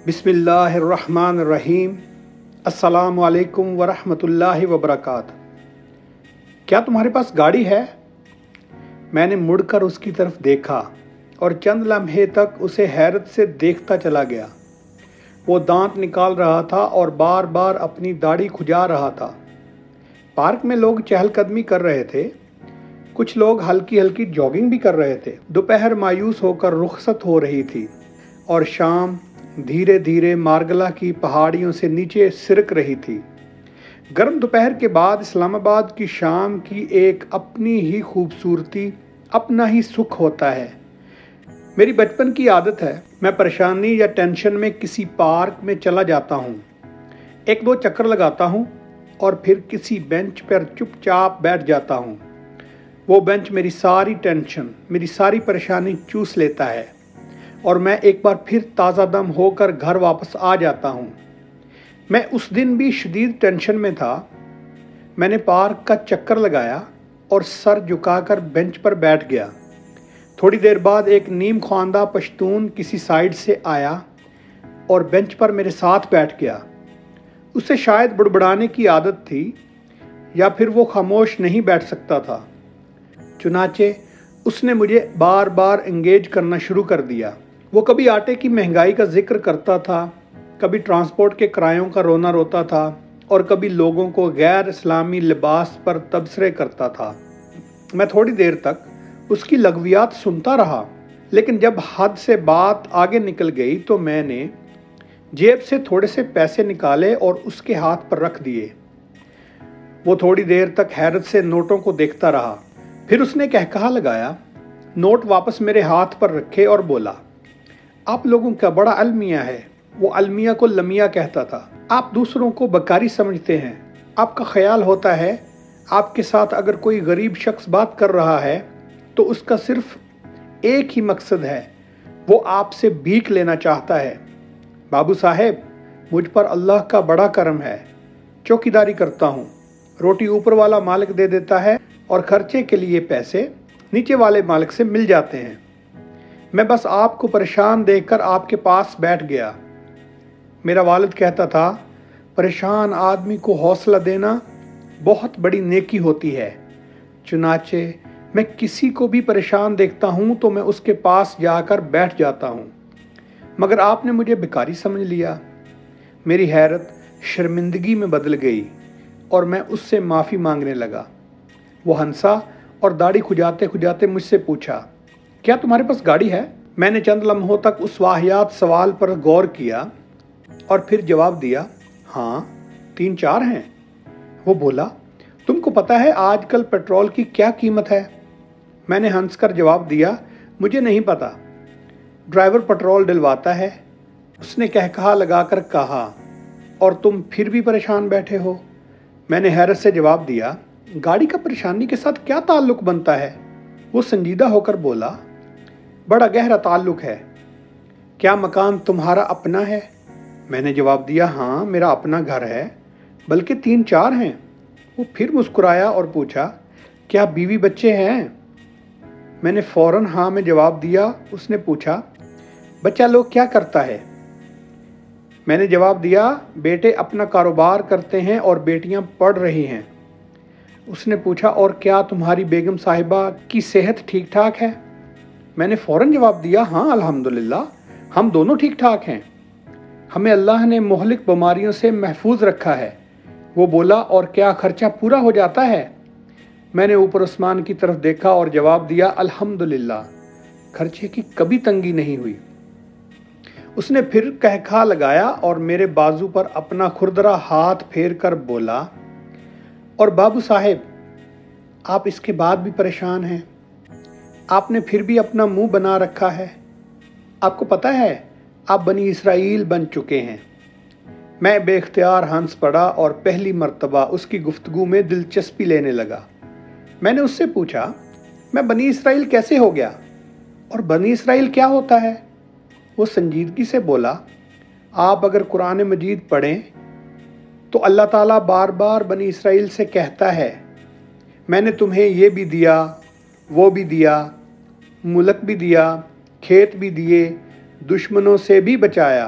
بسم اللہ الرحمن الرحیم۔ السلام علیکم ورحمۃ اللہ وبرکاتہ۔ کیا تمہارے پاس گاڑی ہے؟ میں نے مڑ کر اس کی طرف دیکھا اور چند لمحے تک اسے حیرت سے دیکھتا چلا گیا۔ وہ دانت نکال رہا تھا اور بار بار اپنی داڑھی کھجا رہا تھا۔ پارک میں لوگ چہل قدمی کر رہے تھے، کچھ لوگ ہلکی ہلکی جاگنگ بھی کر رہے تھے۔ دوپہر مایوس ہو کر رخصت ہو رہی تھی اور شام دھیرے دھیرے مارگلا کی پہاڑیوں سے نیچے سرک رہی تھی۔ گرم دوپہر کے بعد اسلام آباد کی شام کی ایک اپنی ہی خوبصورتی، اپنا ہی سکھ ہوتا ہے۔ میری بچپن کی عادت ہے، میں پریشانی یا ٹینشن میں کسی پارک میں چلا جاتا ہوں، ایک دو چکر لگاتا ہوں اور پھر کسی بینچ پر چپ چاپ بیٹھ جاتا ہوں۔ وہ بینچ میری ساری ٹینشن، میری ساری پریشانی چوس لیتا ہے اور میں ایک بار پھر تازہ دم ہو کر گھر واپس آ جاتا ہوں۔ میں اس دن بھی شدید ٹینشن میں تھا۔ میں نے پارک کا چکر لگایا اور سر جھکا کر بینچ پر بیٹھ گیا۔ تھوڑی دیر بعد ایک نیم خواندہ پشتون کسی سائیڈ سے آیا اور بینچ پر میرے ساتھ بیٹھ گیا۔ اسے شاید بڑبڑانے کی عادت تھی یا پھر وہ خاموش نہیں بیٹھ سکتا تھا، چنانچہ اس نے مجھے بار بار انگیج کرنا شروع کر دیا۔ وہ کبھی آٹے کی مہنگائی کا ذکر کرتا تھا، کبھی ٹرانسپورٹ کے کرایوں کا رونا روتا تھا اور کبھی لوگوں کو غیر اسلامی لباس پر تبصرے کرتا تھا۔ میں تھوڑی دیر تک اس کی لغویات سنتا رہا، لیکن جب حد سے بات آگے نکل گئی تو میں نے جیب سے تھوڑے سے پیسے نکالے اور اس کے ہاتھ پر رکھ دیے۔ وہ تھوڑی دیر تک حیرت سے نوٹوں کو دیکھتا رہا، پھر اس نے کہکہا لگایا، نوٹ واپس میرے ہاتھ پر رکھے اور بولا، آپ لوگوں کا بڑا المیہ ہے۔ وہ المیہ کو لمیہ کہتا تھا۔ آپ دوسروں کو بکاری سمجھتے ہیں۔ آپ کا خیال ہوتا ہے آپ کے ساتھ اگر کوئی غریب شخص بات کر رہا ہے تو اس کا صرف ایک ہی مقصد ہے، وہ آپ سے بھیک لینا چاہتا ہے۔ بابو صاحب، مجھ پر اللہ کا بڑا کرم ہے، چوکیداری کرتا ہوں، روٹی اوپر والا مالک دے دیتا ہے اور خرچے کے لیے پیسے نیچے والے مالک سے مل جاتے ہیں۔ میں بس آپ کو پریشان دیکھ کر آپ کے پاس بیٹھ گیا۔ میرا والد کہتا تھا، پریشان آدمی کو حوصلہ دینا بہت بڑی نیکی ہوتی ہے۔ چنانچہ میں کسی کو بھی پریشان دیکھتا ہوں تو میں اس کے پاس جا کر بیٹھ جاتا ہوں، مگر آپ نے مجھے بھکاری سمجھ لیا۔ میری حیرت شرمندگی میں بدل گئی اور میں اس سے معافی مانگنے لگا۔ وہ ہنسا اور داڑھی کھجاتے کھجاتے مجھ سے پوچھا، کیا تمہارے پاس گاڑی ہے؟ میں نے چند لمحوں تک اس واہیات سوال پر غور کیا اور پھر جواب دیا، ہاں 3-4 ہیں۔ وہ بولا، تم کو پتہ ہے آج کل پیٹرول کی کیا قیمت ہے؟ میں نے ہنس کر جواب دیا، مجھے نہیں پتا، ڈرائیور پیٹرول ڈلواتا ہے۔ اس نے کہکہا لگا کر کہا، اور تم پھر بھی پریشان بیٹھے ہو؟ میں نے حیرت سے جواب دیا، گاڑی کا پریشانی کے ساتھ کیا تعلق بنتا ہے؟ وہ سنجیدہ ہو کر بولا، بڑا گہرا تعلق ہے۔ کیا مکان تمہارا اپنا ہے؟ میں نے جواب دیا، ہاں میرا اپنا گھر ہے، بلکہ 3-4 ہیں۔ وہ پھر مسکرایا اور پوچھا، کیا بیوی بچے ہیں؟ میں نے فوراً ہاں میں جواب دیا۔ اس نے پوچھا، بچہ لوگ کیا کرتا ہے؟ میں نے جواب دیا، بیٹے اپنا کاروبار کرتے ہیں اور بیٹیاں پڑھ رہی ہیں۔ اس نے پوچھا، اور کیا تمہاری بیگم صاحبہ کی صحت ٹھیک ٹھاک ہے؟ میں نے فوراً جواب دیا، ہاں الحمدللہ، ہم دونوں ٹھیک ٹھاک ہیں، ہمیں اللہ نے مہلک بیماریوں سے محفوظ رکھا ہے۔ وہ بولا، اور کیا خرچہ پورا ہو جاتا ہے؟ میں نے اوپر آسمان کی طرف دیکھا اور جواب دیا، الحمدللہ، خرچے کی کبھی تنگی نہیں ہوئی۔ اس نے پھر کہکہا لگایا اور میرے بازو پر اپنا کھردرا ہاتھ پھیر کر بولا، اور بابو صاحب، آپ اس کے بعد بھی پریشان ہیں؟ آپ نے پھر بھی اپنا منہ بنا رکھا ہے۔ آپ کو پتہ ہے آپ بنی اسرائیل بن چکے ہیں۔ میں بے اختیار ہنس پڑا اور پہلی مرتبہ اس کی گفتگو میں دلچسپی لینے لگا۔ میں نے اس سے پوچھا، میں بنی اسرائیل کیسے ہو گیا اور بنی اسرائیل کیا ہوتا ہے؟ وہ سنجیدگی سے بولا، آپ اگر قرآن مجید پڑھیں تو اللہ تعالیٰ بار بار بنی اسرائیل سے کہتا ہے، میں نے تمہیں یہ بھی دیا، وہ بھی دیا، ملک بھی دیا، کھیت بھی دیے، دشمنوں سے بھی بچایا،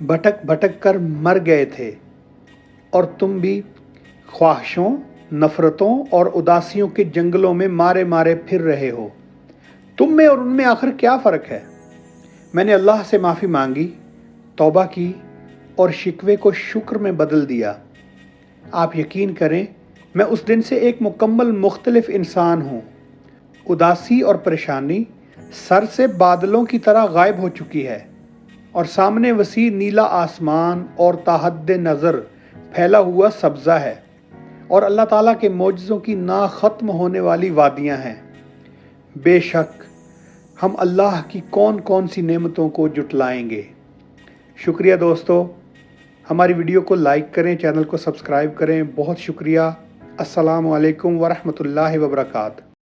بھٹک بھٹک کر مر گئے تھے، اور تم بھی خواہشوں، نفرتوں اور اداسیوں کے جنگلوں میں مارے مارے پھر رہے ہو۔ تم میں اور ان میں آخر کیا فرق ہے؟ میں نے اللہ سے معافی مانگی، توبہ کی اور شکوے کو شکر میں بدل دیا۔ آپ یقین کریں، میں اس دن سے ایک مکمل مختلف انسان ہوں۔ اداسی اور پریشانی سر سے بادلوں کی طرح غائب ہو چکی ہے، اور سامنے وسیع نیلا آسمان اور تاحد نظر پھیلا ہوا سبزہ ہے، اور اللہ تعالیٰ کے معجزوں کی نا ختم ہونے والی وادیاں ہیں۔ بے شک ہم اللہ کی کون کون سی نعمتوں کو جٹلائیں گے۔ شکریہ دوستو، ہماری ویڈیو کو لائک کریں، چینل کو سبسکرائب کریں۔ بہت شکریہ۔ السلام علیکم ورحمۃ اللہ وبرکاتہ۔